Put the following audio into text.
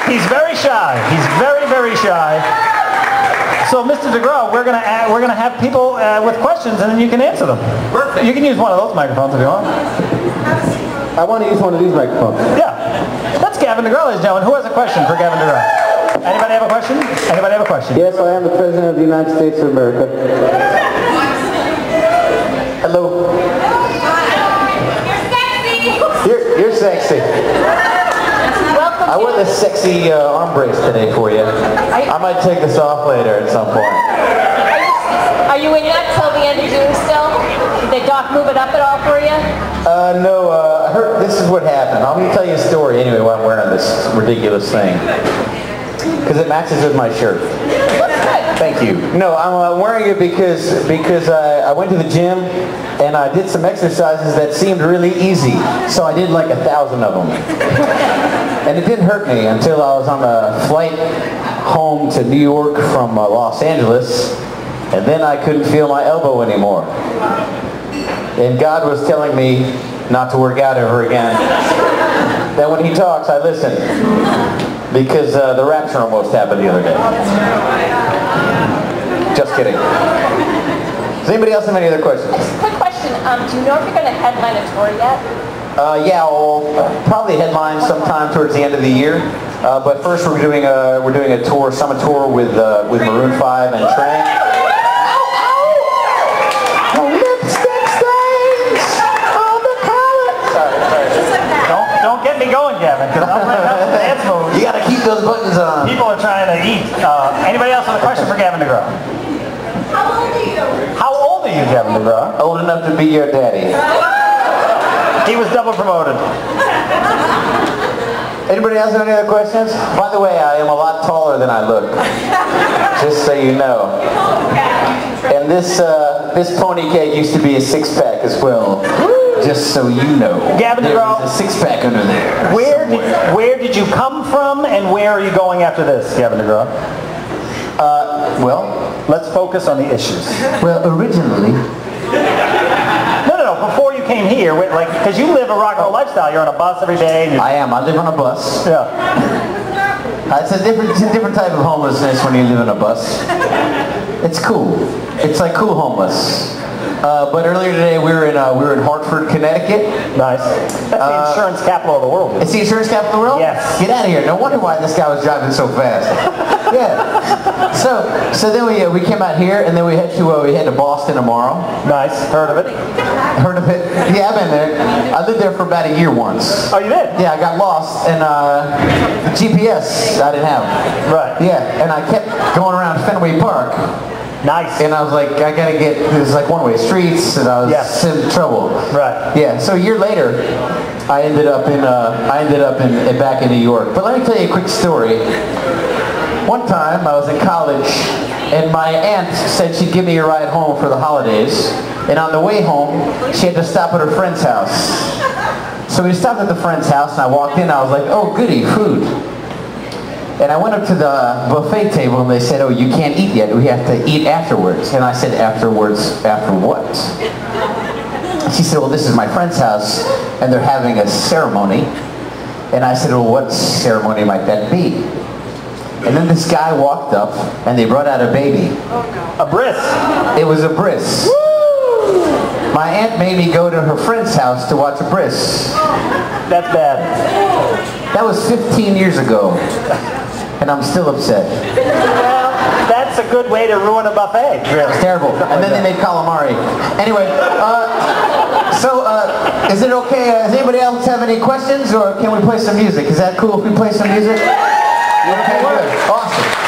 He's very shy. He's very, very shy. So, Mr. Degraw, we're gonna have people with questions, and then you can answer them. Perfect. You can use one of those microphones if you want. I want to use one of these microphones. Yeah. That's Gavin Degraw, ladies and gentlemen. Who has a question for Gavin Degraw? Anybody have a question? Anybody have a question? Yes, I am the President of the United States of America. Hello. You're sexy. I wear this sexy arm brace today for you. I might take this off later at some point. Are you in that till the end of June still? Did the doc move it up at all for you? No, I heard this is what happened. I'm going to tell you a story anyway while I'm wearing this ridiculous thing. Because it matches with my shirt. Thank you. No, I'm wearing it because I went to the gym and I did some exercises that seemed really easy. So I did like 1,000 of them. And it didn't hurt me until I was on a flight home to New York from Los Angeles. And then I couldn't feel my elbow anymore. And God was telling me not to work out ever again. That when he talks, I listen. Because the rapture almost happened the other day. Just kidding. Does anybody else have any other questions? Quick question. Do you know if you're going to headline a tour yet? Yeah, I'll probably headline sometime towards the end of the year. But first we're doing a tour, summer tour with Maroon 5 and Trank. Don't get me going, Gavin, because I'm running out of dance mode. You gotta keep those buttons on. People are trying to eat. Anybody else with a question for Gavin Degraw? How old are you? How old are you, Gavin Degraw? Old enough to be your daddy. He was double promoted. Anybody else have any other questions? By the way, I am a lot taller than I look. Just so you know. And this pony cake used to be a six-pack as well. Just so you know. Gavin Degraw, there's a six-pack under there. Where did you come from, and where are you going after this, Gavin Degraw? Well, let's focus on the issues. Well, originally. No. Before you came here, because you live a rock and roll lifestyle. You're on a bus every day. I am. I live on a bus. Yeah. It's a different type of homelessness when you live on a bus. It's cool. It's like cool homeless. But earlier today we were in Hartford, Connecticut. Nice. That's the insurance capital of the world. It's the insurance capital of the world? Yes. Get out of here. No wonder why this guy was driving so fast. Yeah. So then we came out here and then we head to Boston tomorrow. Nice. Heard of it? Heard of it? Yeah, I've been there. I lived there for about a year once. Oh, you did? Yeah, I got lost and the GPS I didn't have. Right. Yeah, and I kept going around Fenway Park. Nice. And I was like, I gotta get, there's like one-way streets, and I was in trouble. Right. Yeah. So a year later, I ended up back in New York. But let me tell you a quick story. One time I was in college, and my aunt said she'd give me a ride home for the holidays. And on the way home, she had to stop at her friend's house. So we stopped at the friend's house, and I walked in. I was like, oh, goody, food. And I went up to the buffet table and they said, oh, you can't eat yet. We have to eat afterwards. And I said, afterwards, after what? And she said, well, this is my friend's house and they're having a ceremony. And I said, well, what ceremony might that be? And then this guy walked up and they brought out a baby. A bris. It was a bris. Woo! My aunt made me go to her friend's house to watch a bris. That's bad. That was 15 years ago. And I'm still upset. Well, that's a good way to ruin a buffet. Really. It's terrible. And then they made calamari. Anyway, is it okay? Does anybody else have any questions, or can we play some music? Is that cool if we play some music? Okay, good. Awesome.